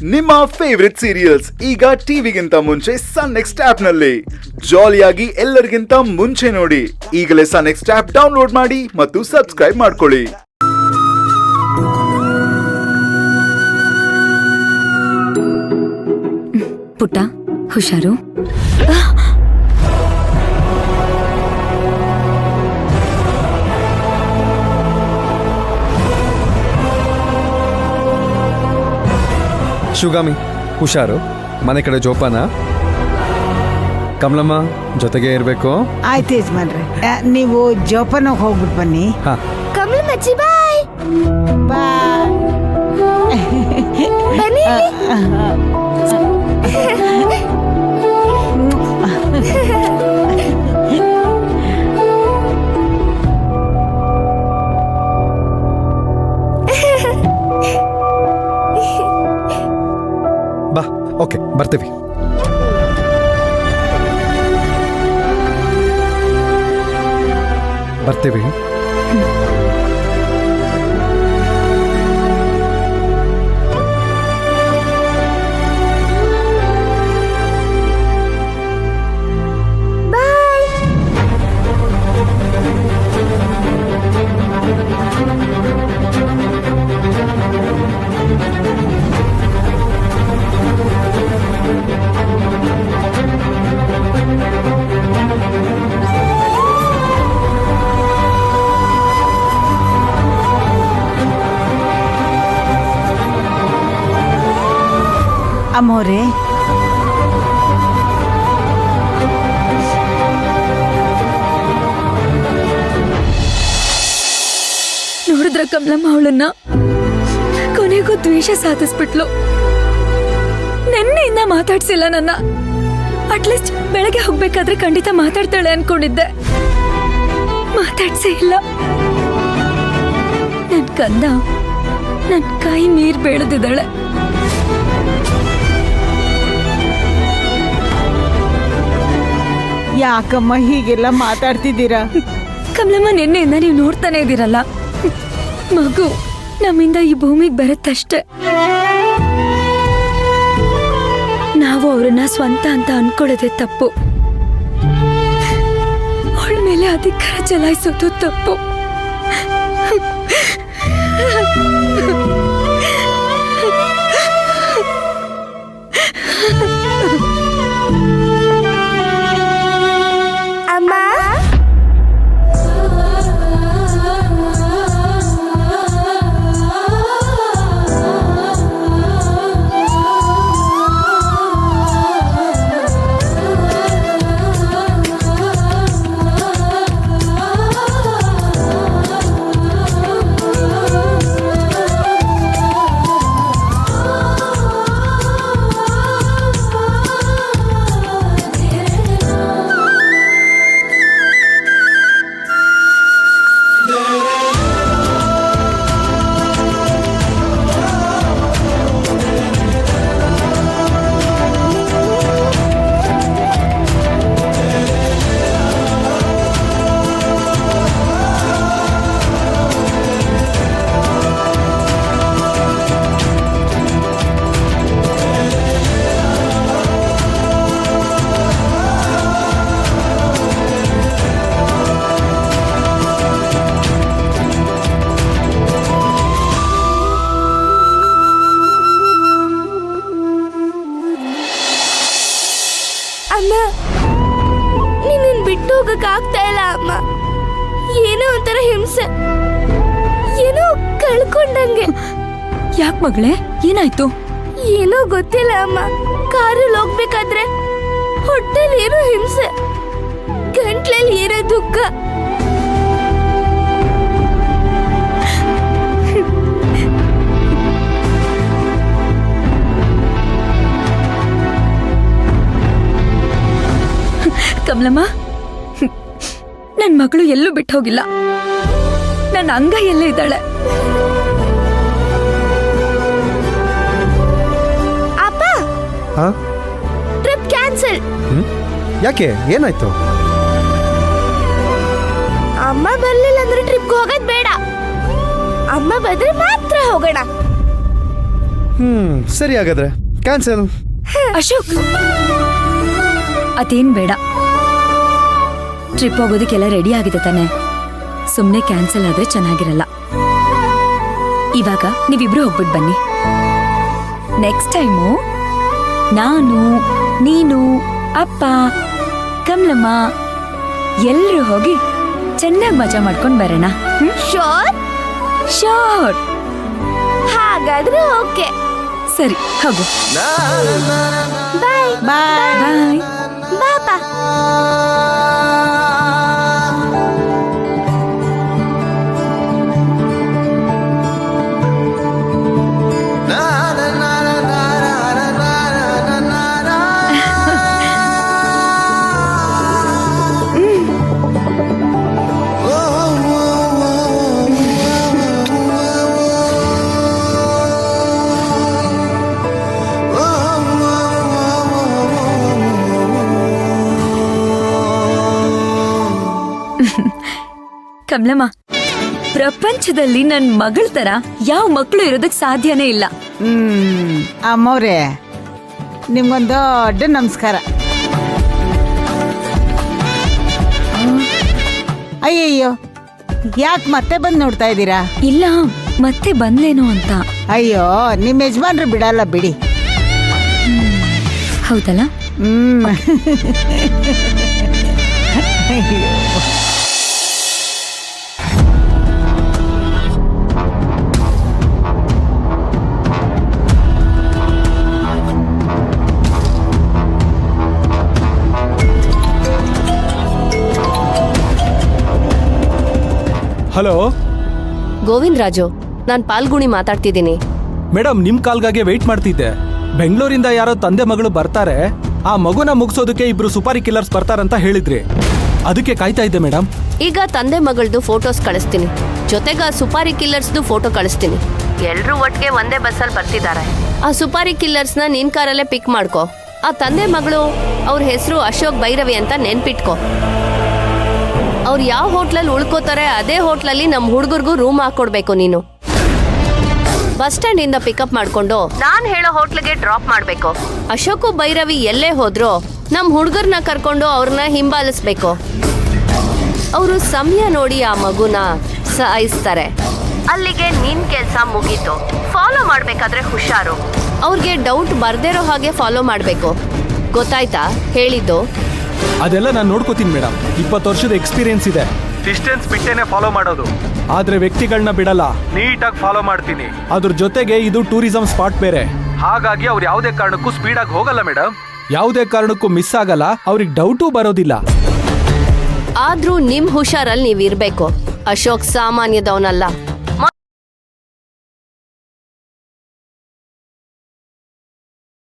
ನಿಮ್ಮ favourite serials ಈಗ ಟಿವಿಗಿಂತ ಮುಂಚೆ ಸನ್ ನೆಕ್ಸ್ಟ್ ಆಪ್ ನಲ್ಲಿ ಜಾಲಿಯಾಗಿ ಎಲ್ಲರಿಗಿಂತ ಮುಂಚೆ ನೋಡಿ. ಈಗಲೇ ಸನ್ ನೆಕ್ಸ್ಟ್ ಆಪ್ ಡೌನ್ಲೋಡ್ ಮಾಡಿ ಮತ್ತು ಸಬ್ಸ್ಕ್ರೈಬ್ ಮಾಡ್ಕೊಳ್ಳಿ. ಪುಟ್ಟ ಹುಷಾರು. ಶಿವಗಾಮಿ ಹುಷಾರು, ಮನೆ ಕಡೆ ಜೋಪಾನ. ಕಮಲಮ್ಮ ಜೊತೆಗೆ ಇರಬೇಕು. ಆಯ್ತು ಯಜಮಾನ್ರೆ, ನೀವು ಜೋಪಾನ ಹೋಗ್ಬಿಟ್ಟು ಬನ್ನಿ. ಹಾ ಕಮಲಮ್ಮಜ್ಜಿ ಬಾಯ್ ಬಾಯ್. ಬನ್ನಿ. ಬಾ. ಓಕೆ, ಬರ್ತೀವಿ. ಬರ್ತೀವಿ. ಅಮ್ಮೋರೆ, ನೋಡಿದ್ರ ಕಮಲಮ್ಮ ಅವಳನ್ನ ಕೊನೆಗೂ ದ್ವೇಷ ಸಾಧಿಸ್ಬಿಟ್ಲು. ನೆನ್ನೆಯಿಂದ ಮಾತಾಡ್ಸಿಲ್ಲ ನನ್ನ. ಅಟ್ಲೀಸ್ಟ್ ಬೆಳಗ್ಗೆ ಹೋಗ್ಬೇಕಾದ್ರೆ ಖಂಡಿತ ಮಾತಾಡ್ತಾಳೆ ಅನ್ಕೊಂಡಿದ್ದೆ. ಮಾತಾಡ್ಸೇ ಇಲ್ಲ. ನನ್ ಕಂದ ನನ್ ಕೈ ಮೀರ್ ಬೆಳೆದಿದ್ದಾಳೆ. ಯಾಕಮ್ಮ ಹೀಗೆಲ್ಲ ಮಾತಾಡ್ತಿದ್ದೀರಾ? ಕಮಲಮ್ಮ, ನಿನ್ನೆಯಿಂದ ನೀವು ನೋಡ್ತಾನೆ ಇದ್ದೀರಲ್ಲ, ಮಗು ನಮ್ಮಿಂದ ಈ ಭೂಮಿಗೆ ಬರುತ್ತಷ್ಟೆ. ನಾವು ಅವ್ರನ್ನ ಸ್ವಂತ ಅಂತ ಅನ್ಕೊಳ್ಳೋದೇ ತಪ್ಪು. ಅವಳ ಮೇಲೆ ಅಧಿಕಾರ ಚಲಾಯಿಸೋದು ತಪ್ಪು. ಅಮ್ಮ, ನಿನ್ನ ಬಿಟ್ಟು ಹೋಗಕ್ ಆಗ್ತಾ ಇಲ್ಲ ಅಮ್ಮ. ಏನೋ ಒಂಥರ ಹಿಂಸೆ, ಏನೋ ಕಳ್ಕೊಂಡಂಗೆ. ಯಾಕೆ ಮಗಳೇ, ಏನಾಯ್ತು? ಏನೋ ಗೊತ್ತಿಲ್ಲ ಅಮ್ಮ. ಕಾರಲ್ಲಿ ಹೋಗ್ಬೇಕಾದ್ರೆ ಹೊಟ್ಟೆಲಿ ಏನೋ ಹಿಂಸೆ, ಗಂಟ್ಲಲ್ಲಿ ಏನೋ ದುಃಖ. ಕಮಲಮ್ಮ, ನನ್ ಮಗಳು ಎಲ್ಲೂ ಬಿಟ್ಟು ಹೋಗಿಲ್ಲ. ನನ್ನ ಅಂಗ ಎಲ್ಲೇ ಇದ್ದಾಳೆ. ಅಪ್ಪ, ಟ್ರಿಪ್ ಕ್ಯಾನ್ಸಲ್. ಯಾಕೆ, ಏನಾಯ್ತು? ಅಮ್ಮ ಬರ್ಲಿಲ್ಲ ಅಂದ್ರೆ ಟ್ರಿಪ್ಗೆ ಹೋಗೋದ್ ಬೇಡ. ಅಮ್ಮ ಬಂದ್ರೆ ಮಾತ್ರ ಹೋಗೋಣ. ಸರಿ ಹಾಗಾದ್ರೆ ಕ್ಯಾನ್ಸಲ್. ಅಶೋಕ್, ಅದೇನ್ ಬೇಡ. ಟ್ರಿಪ್ ಹೋಗೋದಕ್ಕೆಲ್ಲ ರೆಡಿ ಆಗಿದೆ ತಾನೆ, ಸುಮ್ಮನೆ ಕ್ಯಾನ್ಸಲ್ ಆದ್ರೆ ಚೆನ್ನಾಗಿರಲ್ಲ. ಇವಾಗ ನೀವಿಬ್ರು ಹೋಗ್ಬಿಟ್ಟು ಬನ್ನಿ. ನೆಕ್ಸ್ಟ್ ಟೈಮು ನಾನು, ನೀನು, ಅಪ್ಪ, ಕಮಲಮ್ಮ ಎಲ್ಲರೂ ಹೋಗಿ ಚೆನ್ನಾಗಿ ಮಜಾ ಮಾಡ್ಕೊಂಡು ಬರೋಣ. Sure sure. ಹಾಗಾದ್ರೆ ಓಕೆ. ಸರಿ ಹೋಗು. ಬಾಯ್ ಬಾಯ್. ಬಾಪಾ. ಕಮಲಮ್ಮ, ಪ್ರಪಂಚದಲ್ಲಿ ನನ್ ಮಗಳ ತರ ಯಾವ ಮಕ್ಕಳು ಇರೋದಕ್ ಸಾಧ್ಯನೇ ಇಲ್ಲ. ಅಮ್ಮವ್ರೆ, ನಿಮ್ಗೊಂದು ದೊಡ್ಡ ನಮಸ್ಕಾರ. ಅಯ್ಯಯ್ಯೋ, ಯಾಕೆ ಮತ್ತೆ ಬಂದು ನೋಡ್ತಾ ಇದ್ದೀರಾ? ಇಲ್ಲ, ಮತ್ತೆ ಬಂದ್ಲೇನೋ ಅಂತ. ಅಯ್ಯೋ, ನಿಮ್ಮ ಯಜಮಾನ್ರು ಬಿಡಲ್ಲ ಬಿಡಿ. ಹೌದಲ್ಲ? ಹಲೋ ಗೋವಿಂದ್ ರಾಜು, ನಾನು ಪಾಲ್ಗುಣಿ ಮಾತಾಡ್ತಿದ್ದೀನಿ. ಮೇಡಮ್, ನಿಮ್ ಕಾಲ್ಗಾಗೆ ವೆಯ್ಟ್ ಮಾಡ್ತಿದ್ದೆ. ಬೆಂಗಳೂರಿಂದ ಯಾರೋ ತಂದೆ ಮಗಳು ಬರ್ತಾರೆ, ಆ ಮಗುನ ಮುಗಿಸೋದಕ್ಕೆ ಇಬ್ರು ಸುಪಾರಿ ಕಿಲ್ಲರ್ಸ್ ಬರ್ತಾರಂತ ಹೇಳಿದ್ರಿ. ಅದಕ್ಕೆ ಕಾಯ್ತಾ ಇದ್ದೆ ಮೇಡಮ್. ಈಗ ತಂದೆ ಮಗಳದು ಫೋಟೋಸ್ ಕಳಿಸ್ತೀನಿ, ಜೊತೆಗೆ ಆ ಸುಪಾರಿ ಕಿಲ್ಲರ್ಸ್ದು ಫೋಟೋ ಕಳಿಸ್ತೀನಿ. ಎಲ್ರೂ ಒಟ್ಟಿಗೆ ಒಂದೇ ಬಸ್ಸಲ್ಲಿ ಬರ್ತಿದ್ದಾರೆ. ಆ ಸುಪಾರಿ ಕಿಲ್ಲರ್ಸ್ನ ನಿನ್ ಕಾರಲ್ಲೇ ಪಿಕ್ ಮಾಡ್ಕೊ. ಆ ತಂದೆ ಮಗಳು ಅವ್ರ ಹೆಸರು ಅಶೋಕ್ ಭೈರವಿ ಅಂತ ನೆನ್ಪಿಟ್ಕೊ. ಅವ್ರು ಯಾವ ಹೋಟ್ಲಲ್ಲಿ ಉಳ್ಕೋತಾರೆ ಅದೇ ಹೋಟ್ಲಲ್ಲಿ ನಮ್ಮ ಹುಡುಗರಿಗೂ ರೂಮ್ ಹಾಕೊಡ್ಬೇಕು. ನೀನು ಬಸ್ ಸ್ಟ್ಯಾಂಡ್ ಇಂದ ಪಿಕಪ್ ಮಾಡ್ಕೊಂಡು ನಾನ್ ಹೇಳೋ ಹೋಟ್ಲಿಗೆ ಡ್ರಾಪ್ ಮಾಡ್ಬೇಕು. ಅಶೋಕು ಭೈರವಿ ಎಲ್ಲೇ ಹೋದ್ರು ನಮ್ ಹುಡುಗರ್ನ ಕರ್ಕೊಂಡು ಅವ್ರನ್ನ ಹಿಂಬಾಲಿಸ್ಬೇಕು. ಅವರು ಸಮಯ ನೋಡಿ ಆ ಮಗುನ ಸಾಯಿಸ್ತಾರೆ. ಅಲ್ಲಿಗೆ ನಿನ್ ಕೆಲ್ಸ ಮುಗೀತು. ಫಾಲೋ ಮಾಡ್ಬೇಕಾದ್ರೆ ಹುಷಾರು. ಅವ್ರಿಗೆ ಡೌಟ್ ಬರ್ದೇರೋ ಹಾಗೆ ಫಾಲೋ ಮಾಡ್ಬೇಕು. ಗೊತ್ತಾಯ್ತಾ ಹೇಳಿದ್ದು? ಅದೆಲ್ಲ ನಾನು ನೋಡ್ಕೋತೀನಿ ಮೇಡಮ್. 20 ವರ್ಷದ ಎಕ್ಸ್ಪೀರಿಯನ್ಸ್ ಇದೆ. ಡಿಸ್ಟೆನ್ಸ್ ಬಿಟ್ಟೇನೆ ಫಾಲೋ ಮಾಡೋದು. ಆದ್ರೆ ವ್ಯಕ್ತಿಗಳನ್ನ ಬಿಡಲ್ಲ, ನೀಟಾಗಿ ಫಾಲೋ ಮಾಡ್ತೀನಿ. ಅದ್ರ ಜೊತೆಗೆ ಇದು ಟೂರಿಸಂ ಸ್ಪಾಟ್ ಬೇರೆ, ಹಾಗಾಗಿ ಅವ್ರು ಯಾವುದೇ ಕಾರಣಕ್ಕೂ ಸ್ಪೀಡಾಗಿ ಹೋಗಲ್ಲ ಮೇಡಮ್. ಯಾವುದೇ ಕಾರಣಕ್ಕೂ ಮಿಸ್ ಆಗಲ್ಲ, ಅವ್ರಿಗೆ ಡೌಟೂ ಬರೋದಿಲ್ಲ. ಆದ್ರೂ ನಿಮ್ ಹುಷಾರಲ್ಲಿ ನೀವ್ ಇರ್ಬೇಕು. ಅಶೋಕ್ ಸಾಮಾನ್ಯದವನಲ್ಲ.